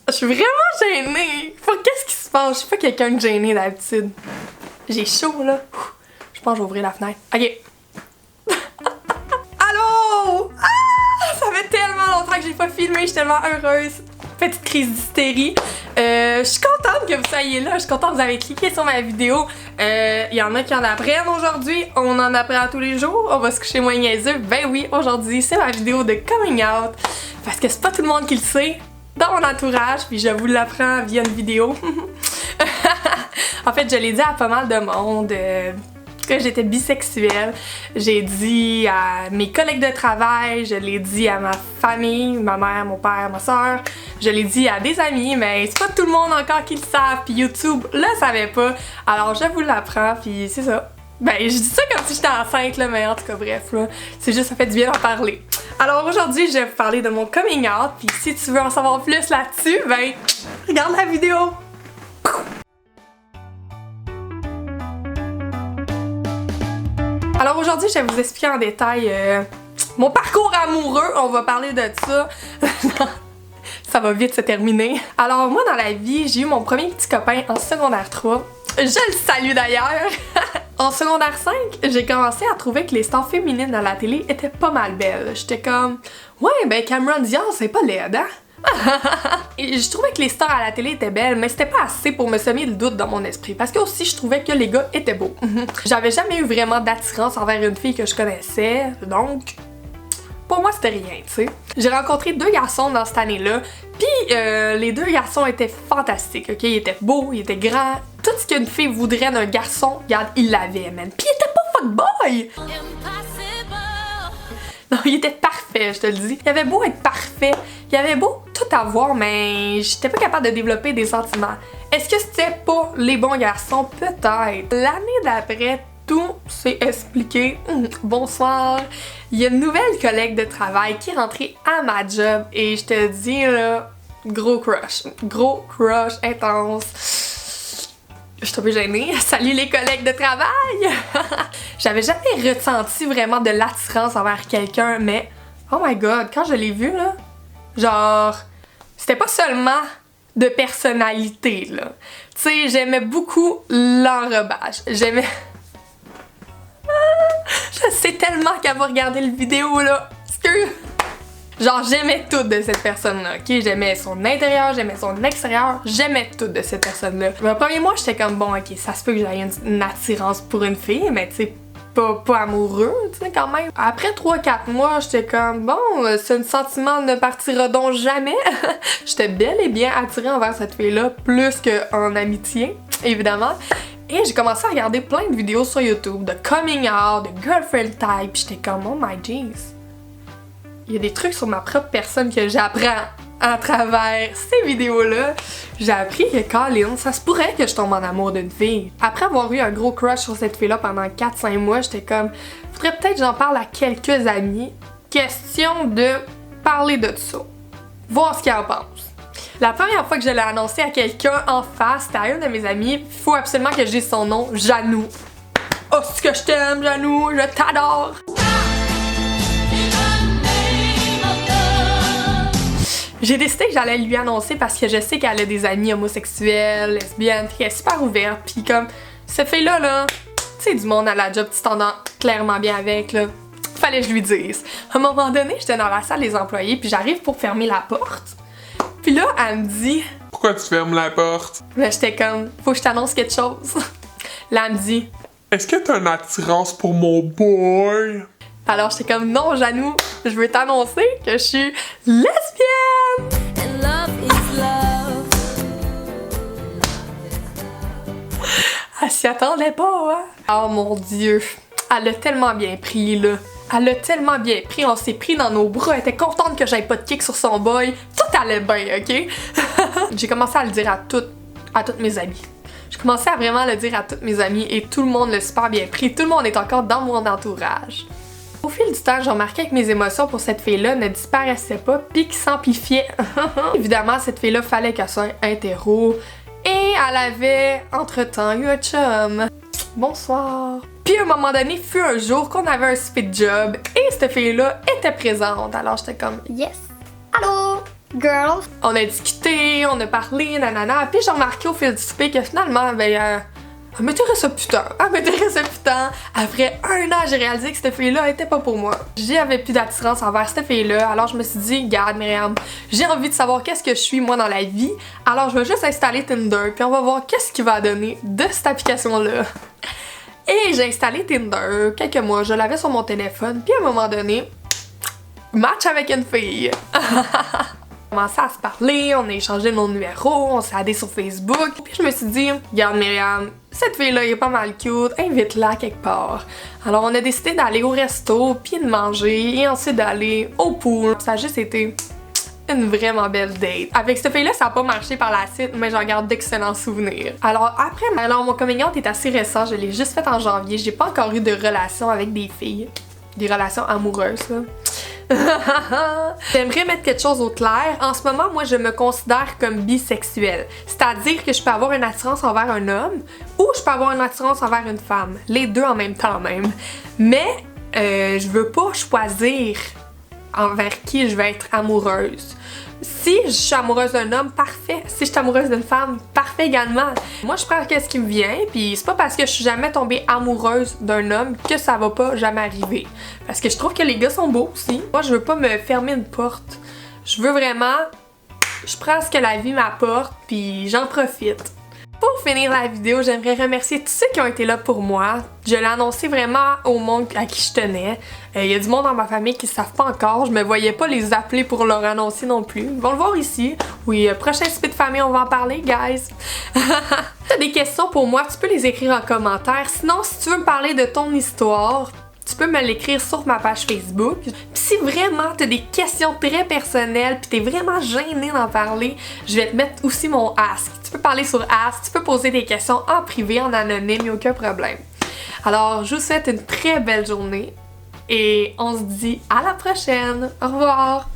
Je suis vraiment gênée. Qu'est-ce qui se passe? Je suis pas quelqu'un de gêné d'habitude. J'ai chaud, là. Je pense que je vais ouvrir la fenêtre. OK. Allô? Ah! Ça fait tellement longtemps que j'ai pas filmé. Je suis tellement heureuse. Petite crise d'hystérie. Je suis contente que vous soyez là. Je suis contente que vous avez cliqué sur ma vidéo. Il y en a qui en apprennent aujourd'hui. On en apprend tous les jours. On va se coucher moins niaiseux. Ben oui, aujourd'hui, c'est ma vidéo de coming out. Parce que c'est pas tout le monde qui le sait dans mon entourage. Puis je vous l'apprends via une vidéo. En fait, je l'ai dit à pas mal de monde. Que j'étais bisexuelle. J'ai dit à mes collègues de travail, je l'ai dit à ma famille, ma mère, mon père, ma soeur, je l'ai dit à des amis, mais c'est pas tout le monde encore qui le savent, puis YouTube le savait pas. Alors je vous l'apprends, puis c'est ça. Ben, je dis ça comme si j'étais enceinte, là, mais en tout cas, bref, là, c'est juste, ça fait du bien d'en parler. Alors aujourd'hui, je vais vous parler de mon coming out, puis si tu veux en savoir plus là-dessus, ben, regarde la vidéo! Alors aujourd'hui, je vais vous expliquer en détail mon parcours amoureux. On va parler de ça. Ça va vite se terminer. Alors moi, dans la vie, j'ai eu mon premier petit copain en secondaire 3. Je le salue d'ailleurs. En secondaire 5, j'ai commencé à trouver que les stars féminines à la télé étaient pas mal belles. J'étais comme, ouais, ben Cameron Diaz, c'est pas laide, hein? Et je trouvais que les stars à la télé étaient belles, mais c'était pas assez pour me semer le doute dans mon esprit. Parce que aussi, je trouvais que les gars étaient beaux. J'avais jamais eu vraiment d'attirance envers une fille que je connaissais, donc pour moi, c'était rien, tu sais. J'ai rencontré 2 garçons dans cette année-là, puis les 2 garçons étaient fantastiques, ok? Ils étaient beaux, ils étaient grands. Tout ce qu'une fille voudrait d'un garçon, regarde, il l'avait, man. Puis il était pas fuckboy! Non, il était parfait, je te le dis. Il avait beau être parfait, il avait beau tout avoir, mais j'étais pas capable de développer des sentiments. Est-ce que c'était pas les bons garçons? Peut-être. L'année d'après, tout s'est expliqué. Bonsoir. Il y a une nouvelle collègue de travail qui est rentrée à ma job et je te dis là, gros crush. Gros crush intense. Je suis un peu gênée. Salut les collègues de travail! J'avais jamais ressenti vraiment de l'attirance envers quelqu'un, mais oh my god, quand je l'ai vu là, genre, c'était pas seulement de personnalité là. Tu sais, j'aimais beaucoup l'enrobage. J'aimais. Je sais tellement qu'elle va regarder le vidéo là. Genre, j'aimais tout de cette personne-là, ok? J'aimais son intérieur, j'aimais son extérieur, j'aimais tout de cette personne-là. Le premier mois, j'étais comme, bon, ok, ça se peut que j'aie une attirance pour une fille, mais tu sais, pas amoureux, tu sais, quand même. Après 3-4 mois, j'étais comme, bon, ce sentiment ne partira donc jamais. J'étais bel et bien attirée envers cette fille-là, plus qu'en amitié, évidemment. Et j'ai commencé à regarder plein de vidéos sur YouTube de coming out, de girlfriend type, pis j'étais comme, oh my jeez. Il y a des trucs sur ma propre personne que j'apprends à travers ces vidéos-là. J'ai appris que Colin, ça se pourrait que je tombe en amour d'une fille. Après avoir eu un gros crush sur cette fille-là pendant 4-5 mois, j'étais comme, faudrait peut-être que j'en parle à quelques amis. Question de parler de ça. Voir ce qu'ils en pensent. La première fois que je l'ai annoncé à quelqu'un en face, c'était à une de mes amies. Il faut absolument que je dise son nom, Janou. Oh, c'est que je t'aime, Janou, je t'adore! J'ai décidé que j'allais lui annoncer parce que je sais qu'elle a des amis homosexuels, lesbiennes, puis elle est super ouverte, puis comme, cette fille-là, là, tu sais, du monde à la job, tu t'entends clairement bien avec, là. Fallait que je lui dise. À un moment donné, j'étais dans la salle des employés, puis j'arrive pour fermer la porte. Puis là, elle me dit... Pourquoi tu fermes la porte? Ben, j'étais comme, faut que je t'annonce quelque chose. Là, elle me dit... Est-ce que t'as une attirance pour mon boy? Alors j'étais comme, non, Janou, je veux t'annoncer que je suis lesbienne! And love is love. Elle s'y attendait pas, hein? Oh mon Dieu, elle l'a tellement bien pris, là. Elle l'a tellement bien pris, on s'est pris dans nos bras, elle était contente que j'aille pas de kick sur son boy. Tout allait bien, ok? J'ai commencé à le dire à toutes mes amies. J'ai commencé à vraiment le dire à toutes mes amies et tout le monde l'a super bien pris. Tout le monde est encore dans mon entourage. Au fil du temps, j'ai remarqué que mes émotions pour cette fille-là ne disparaissaient pas pis qu'ils s'amplifiaient. Évidemment, cette fille-là, fallait qu'elle soit hétéro. Et elle avait, entre-temps, eu un chum. Bonsoir. Puis à un moment donné, fut un jour qu'on avait un speed job et cette fille-là était présente. Alors j'étais comme, yes! Allô? girls. On a discuté, on a parlé, nanana. Puis j'ai remarqué au fil du souper que finalement, elle m'intéressait plus tant. Après 1 an, j'ai réalisé que cette fille-là était pas pour moi. J'avais plus d'attirance envers cette fille-là. Alors je me suis dit, regarde Myriam, j'ai envie de savoir qu'est-ce que je suis moi dans la vie. Alors je vais juste installer Tinder. Puis on va voir qu'est-ce qu'il va donner de cette application-là. Et j'ai installé Tinder quelques mois. Je l'avais sur mon téléphone. Puis à un moment donné, match avec une fille. On a commencé à se parler, on a échangé nos numéros, on s'est addé sur Facebook. Puis je me suis dit, regarde Myriam, cette fille-là est pas mal cute, invite-la quelque part. Alors on a décidé d'aller au resto, puis de manger, et ensuite d'aller au pool. Ça a juste été une vraiment belle date. Avec cette fille-là, ça a pas marché par la suite, mais j'en garde d'excellents souvenirs. Alors mon coming out est assez récent, je l'ai juste fait en janvier. J'ai pas encore eu de relation avec des filles. Des relations amoureuses, là. J'aimerais mettre quelque chose au clair. En ce moment, moi, je me considère comme bisexuelle. C'est-à-dire que je peux avoir une attirance envers un homme ou je peux avoir une attirance envers une femme. Les deux en même temps même. Mais je veux pas choisir envers qui je vais être amoureuse. Si je suis amoureuse d'un homme, parfait. Si je suis amoureuse d'une femme, parfait également. Moi, je prends ce qui me vient, puis c'est pas parce que je suis jamais tombée amoureuse d'un homme que ça va pas jamais arriver. Parce que je trouve que les gars sont beaux aussi. Moi, je veux pas me fermer une porte. Je veux vraiment... Je prends ce que la vie m'apporte, puis j'en profite. Pour finir la vidéo, j'aimerais remercier tous ceux qui ont été là pour moi. Je l'ai annoncé vraiment au monde à qui je tenais. Il y a du monde dans ma famille qui ne savent pas encore. Je me voyais pas les appeler pour leur annoncer non plus. Ils vont le voir ici. Oui, prochain souper de famille, on va en parler, guys. T'as des questions pour moi, tu peux les écrire en commentaire. Sinon, si tu veux me parler de ton histoire, tu peux me l'écrire sur ma page Facebook. Puis si vraiment t'as des questions très personnelles puis t'es vraiment gêné d'en parler, je vais te mettre aussi mon Ask. Tu peux parler sur Ask, tu peux poser des questions en privé, en anonyme, y a aucun problème. Alors, je vous souhaite une très belle journée et on se dit à la prochaine. Au revoir!